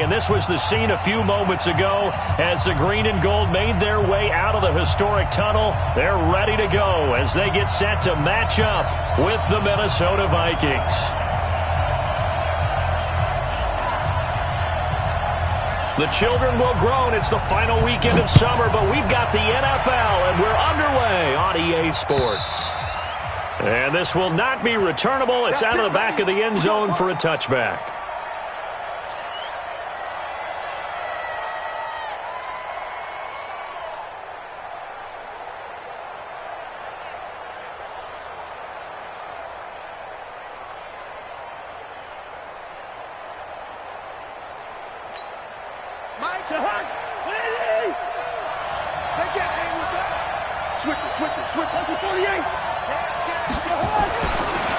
and this was the scene a few moments ago as the green and gold made their way out of the historic tunnel. They're ready to go as they get set to match up with the Minnesota Vikings. The children will groan. It's the final weekend of summer, but we've got the NFL, and we're underway on EA Sports. And this will not be returnable. It's out of the back of the end zone for a touchback.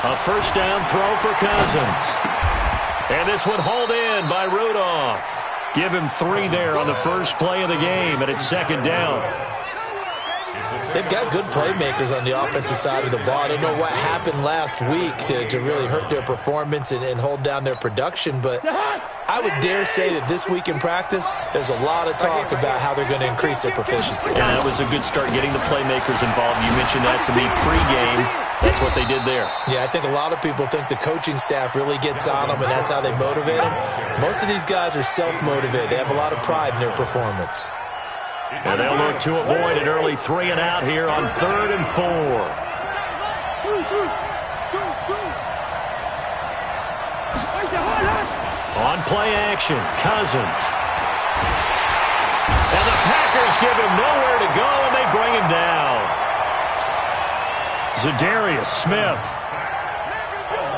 A first down throw for Cousins. And this one hauled in by Rudolph. Give him 3 there on the first play of the game, and it's second down. They've got good playmakers on the offensive side of the ball. I don't know what happened last week to really hurt their performance and hold down their production, but I would dare say that this week in practice, there's a lot of talk about how they're going to increase their proficiency. Yeah, that was a good start getting the playmakers involved. You mentioned that to me pregame. That's what they did there. Yeah, I think a lot of people think the coaching staff really gets on them, and that's how they motivate them. Most of these guys are self-motivated. They have a lot of pride in their performance. And they'll look to avoid an early 3 and out here on 3rd and 4. On play action, Cousins. And the Packers give him nowhere to go, and they bring him down. Zadarius Smith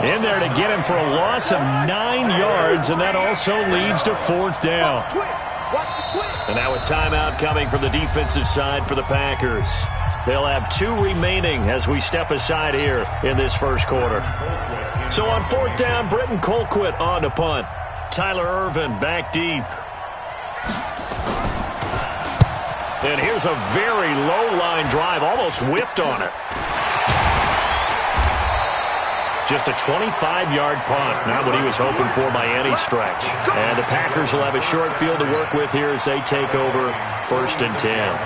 in there to get him for a loss of 9 yards, and that also leads to 4th down. And now a timeout coming from the defensive side for the Packers. They'll have 2 remaining as we step aside here in this first quarter. So on 4th down, Britton Colquitt on to punt. Tyler Ervin back deep. And here's a very low-line drive, almost whiffed on it. Just a 25-yard punt, not what he was hoping for by any stretch. And the Packers will have a short field to work with here as they take over 1st and 10.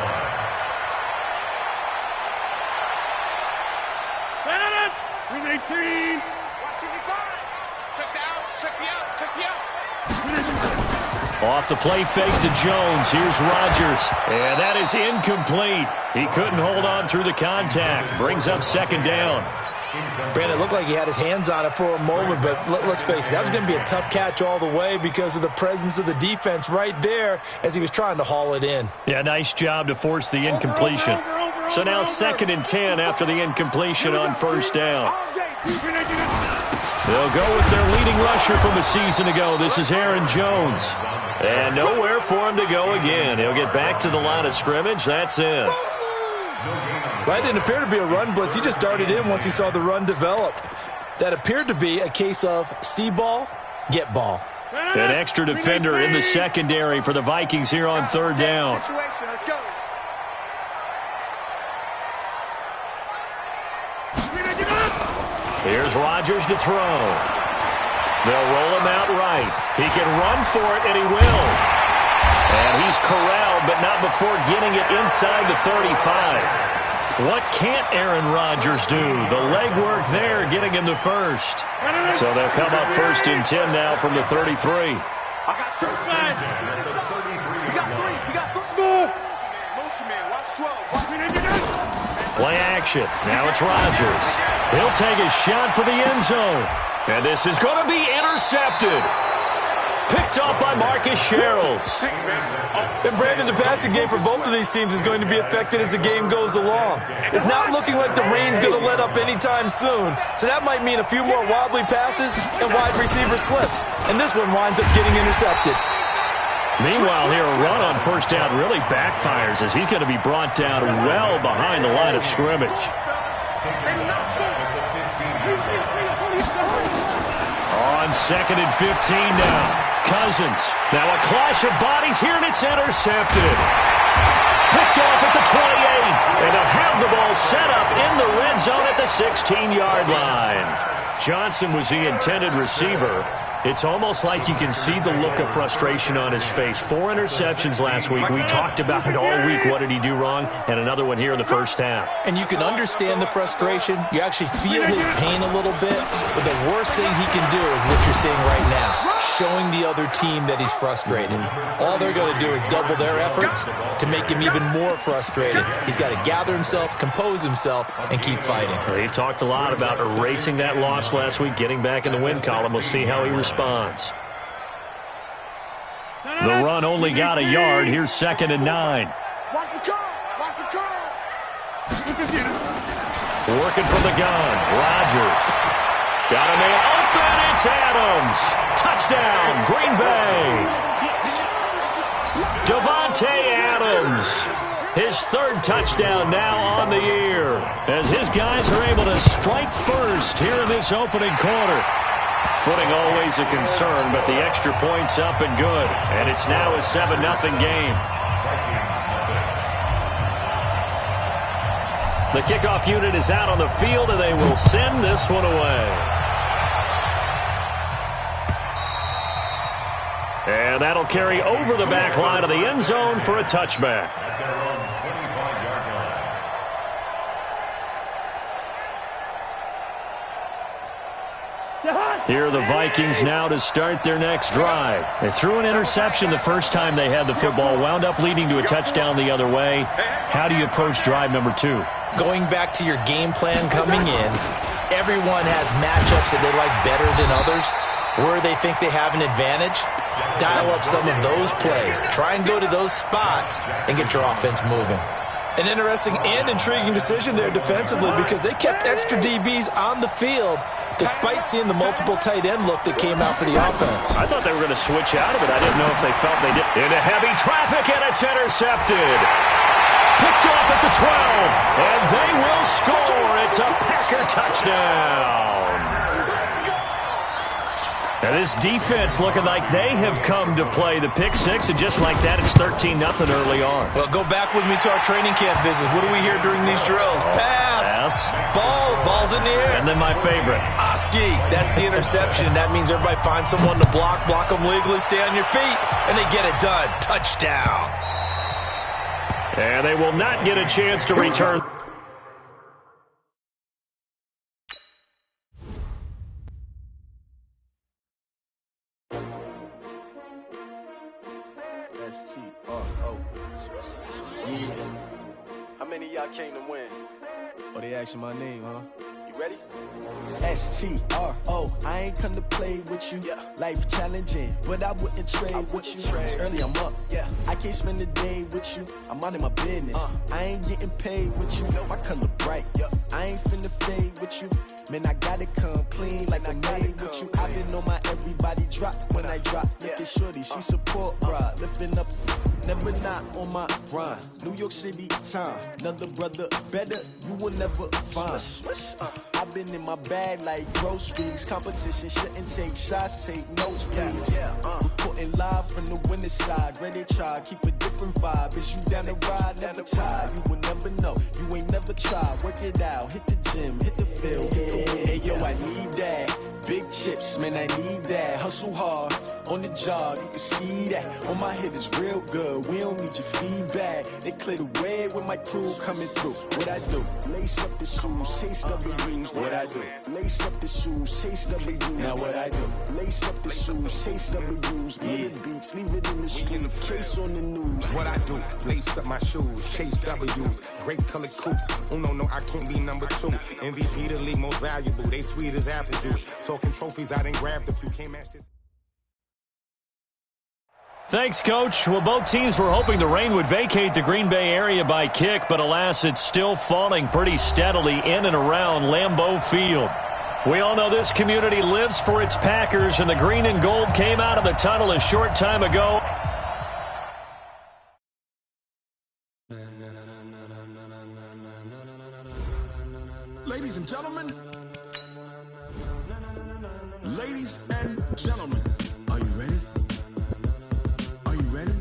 Off the play fake to Jones. Here's Rodgers. And that is incomplete. He couldn't hold on through the contact. Brings up 2nd down. Brandon, it looked like he had his hands on it for a moment, but let's face it, that was going to be a tough catch all the way because of the presence of the defense right there as he was trying to haul it in. Yeah, nice job to force the incompletion. So now 2nd and 10 after the incompletion on 1st down. They'll go with their leading rusher from a season ago. This is Aaron Jones. And nowhere for him to go again. He'll get back to the line of scrimmage. That's it. That didn't appear to be a run blitz. He just darted in once he saw the run develop. That appeared to be a case of see ball, get ball. An extra defender in the secondary for the Vikings here on 3rd down. Here's Rodgers to throw. They'll roll him out right. He can run for it, and he will. And he's corralled, but not before getting it inside the 35. What can't Aaron Rodgers do? The legwork there, getting him the first. So they'll come up 1st and 10 now from the 33. I got 2 sides. We got 3. We got 3. Small. Motion man, watch 12. Play action. Now it's Rodgers. He'll take a shot for the end zone. And this is going to be intercepted. Picked off by Marcus Sherrills. And Brandon, the passing game for both of these teams is going to be affected as the game goes along. It's not looking like the rain's going to let up anytime soon. So that might mean a few more wobbly passes and wide receiver slips. And this one winds up getting intercepted. Meanwhile, here a run on 1st down really backfires as he's going to be brought down well behind the line of scrimmage. On 2nd and 15 now. Cousins. Now a clash of bodies here, and it's intercepted. Picked off at the 28. And they'll have the ball set up in the red zone at the 16-yard line. Johnson was the intended receiver. It's almost like you can see the look of frustration on his face. 4 interceptions last week. We talked about it all week. What did he do wrong? And another one here in the first half. And you can understand the frustration. You actually feel his pain a little bit. But the worst thing he can do is what you're seeing right now, showing the other team that he's frustrated. All they're going to do is double their efforts to make him even more frustrated. He's got to gather himself, compose himself, and keep fighting. Well, he talked a lot about erasing that loss last week, getting back in the win column. We'll see how he responds. The run only got a yard. Here's 2nd and 9. Watch the curl. Watch the curl. Working from the gun. Rodgers. Got a man open. It's Adams. Touchdown, Green Bay. Davante Adams. His 3rd touchdown now on the year, as his guys are able to strike first here in this opening quarter. Footing always a concern, but the extra point's up and good. And it's now a 7-0 game. The kickoff unit is out on the field, and they will send this one away. And that'll carry over the back line of the end zone for a touchback. Here are the Vikings now to start their next drive. They threw an interception the first time they had the football, wound up leading to a touchdown the other way. How do you approach drive number 2? Going back to your game plan coming in, everyone has matchups that they like better than others. Where they think they have an advantage, dial up some of those plays. Try and go to those spots and get your offense moving. An interesting and intriguing decision there defensively, because they kept extra DBs on the field despite seeing the multiple tight end look that came out for the offense. I thought they were going to switch out of it. I didn't know if they felt they did. Into heavy traffic, and it's intercepted. Picked off at the 12, and they will score. It's a Packer touchdown. And this defense looking like they have come to play. The pick 6, and just like that, it's 13-0 early on. Well, go back with me to our training camp visit. What do we hear during these drills? Pass. Ball's in the air. And then my favorite. Oski. That's the interception. That means everybody finds someone to block them legally, stay on your feet, and they get it done. Touchdown. And they will not get a chance to return. How many of y'all came to win? Oh, they asking my name, huh? You ready? S-T-R-O, I ain't come to play with you. Yeah. Life challenging, but I wouldn't trade with you. It's early, I'm up. Yeah. I can't spend the day with you. I'm minding my business. I ain't getting paid with you. My color bright. Yeah. I ain't finna fade with you. Man, I gotta come clean like I'm made with you. I've been on my everybody drop when I drop. Look at shorty, she support, bruh. Lifting up, never not on my grind. New York City time. Another brother better, you will never find. I've been in my bag like groceries. Competition shouldn't take shots, take notes, please. Reporting live from the winning side. Ready to try, keep a different vibe. Is you down the ride, never tired. You will never know, you ain't never tried. Work it out, hit the gym, hit the field, hit the win. Hey yo, I need that. Big chips, man, I need that. Hustle hard, on the job, you can see that. On my head is real good, we don't need your feedback. They clear the way with my crew coming through. What I do? Lace up the shoes, chase W's. What I do? Lace up the shoes, chase W's. Now what I do? Lace up the shoes, chase W's. Yeah. Beats, leave it in the street, case on the news. What I do? Lace up my shoes, chase W's. Great colored coops. Oh no, I can't be number 2. MVP the league most valuable. They sweet as apple juice. Talking trophies I didn't grab if you can't match this. Thanks, Coach. Well, both teams were hoping the rain would vacate the Green Bay area by kick, but alas, it's still falling pretty steadily in and around Lambeau Field. We all know this community lives for its Packers, and the green and gold came out of the tunnel a short time ago. Ladies and gentlemen, Are you ready? Are you ready?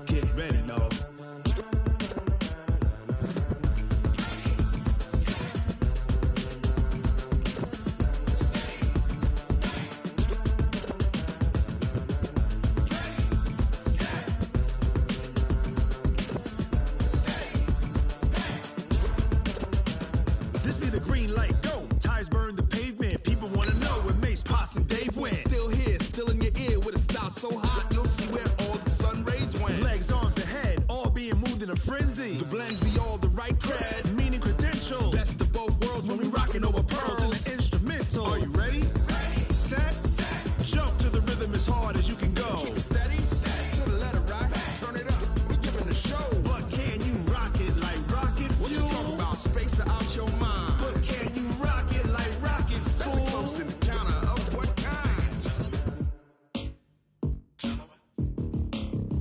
get ready, dog. so hot, you'll see where all the sun rays went. Legs, arms, and head, all being moved in a frenzy. The blends be all the right cred, meaning credential. Best of both worlds when we rocking over pearls in the instrumental. Are you ready? Ready. Set. Jump to the rhythm as hard as you can go. Keep it steady. To the letter right. Turn it up. We giving the show. But can you rock it like rocket fuel? What you talking about? Space out your mind. But can you rock it like rockets, fool? That's a close encounter of what kind?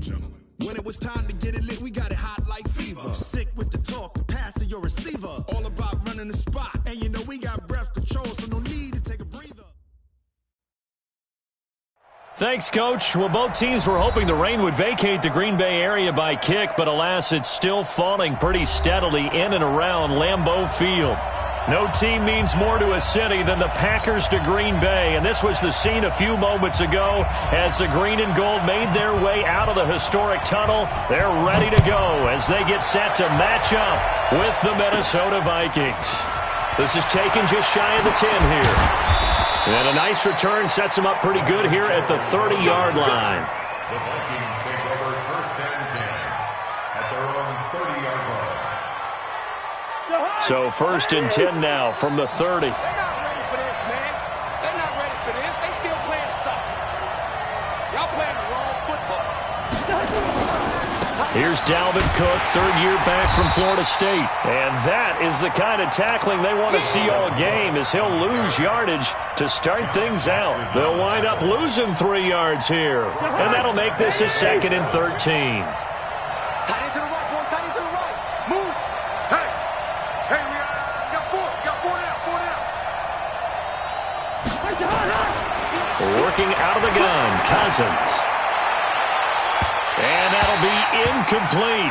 Gentlemen. When it was time to get it lit, we got it hot like fever. Sick with the talk, pass to your receiver. All about running the spot. And you know we got breath control, so no need to take a breather. Thanks, Coach. Well, both teams were hoping the rain would vacate the Green Bay area by kick, but alas, it's still falling pretty steadily in and around Lambeau Field. No team means more to a city than the Packers to Green Bay, and this was the scene a few moments ago as the green and gold made their way out of the historic tunnel. They're ready to go as they get set to match up with the Minnesota Vikings. This is taken just shy of the 10 here. And a nice return sets him up pretty good here at the 30-yard line. The Vikings take over first and 10 at their own 30-yard line. So first and 10 now from the 30. They're not ready for this, man. They're not ready for this. They still playing soccer. Y'all playing the wrong football. Here's Dalvin Cook, third-year back from Florida State. And that is the kind of tackling they want to see all game as he'll lose yardage to start things out. They'll wind up losing 3 yards here. And that'll make this a 2nd and 13. Tight end to the right, boy. Tight end to the right. Move. Hey, we got 4. We got 4 now. Working out of the gun, Cousins. And that'll be incomplete.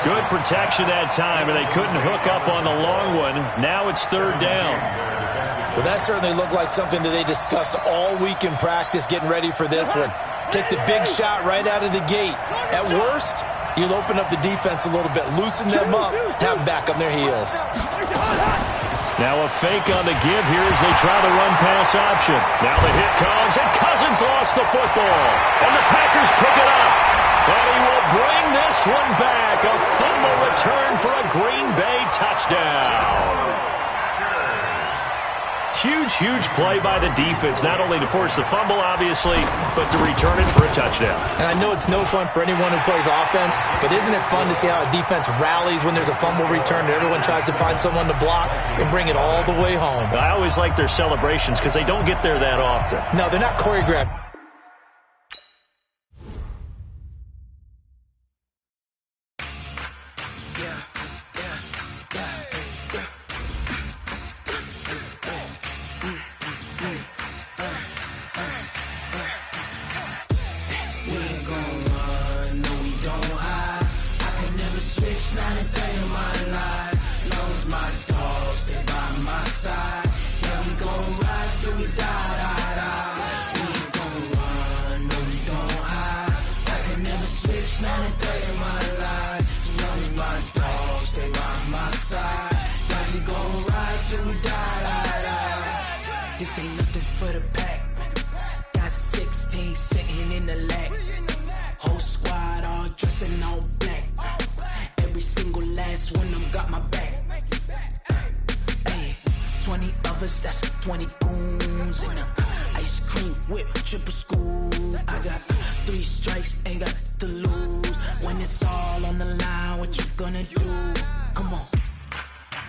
Good protection that time, and they couldn't hook up on the long one. Now it's 3rd down. Well, that certainly looked like something that they discussed all week in practice, getting ready for this one. Take the big shot right out of the gate. At worst, you'll open up the defense a little bit, loosen them up, have them back on their heels. Now a fake on the give here as they try the run-pass option. Now the hit comes, and Cousins lost the football. And the Packers pick it up. And he will bring this one back. A fumble return for a Green Bay touchdown. Huge play by the defense, not only to force the fumble, obviously, but to return it for a touchdown. And I know it's no fun for anyone who plays offense, but isn't it fun to see how a defense rallies when there's a fumble return and everyone tries to find someone to block and bring it all the way home? I always like their celebrations because they don't get there that often. No, they're not choreographed. This ain't nothing for the pack. Got 16 sitting in the lap. Whole squad all dressing all black. Every single last one of them got my back. Hey, 20 of us, that's 20 goons. And ice cream whip, triple scoop. I got 3 strikes, ain't got to lose. When it's all on the line, what you gonna do? Come on,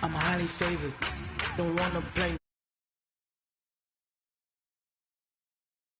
I'm highly favored. Don't wanna play.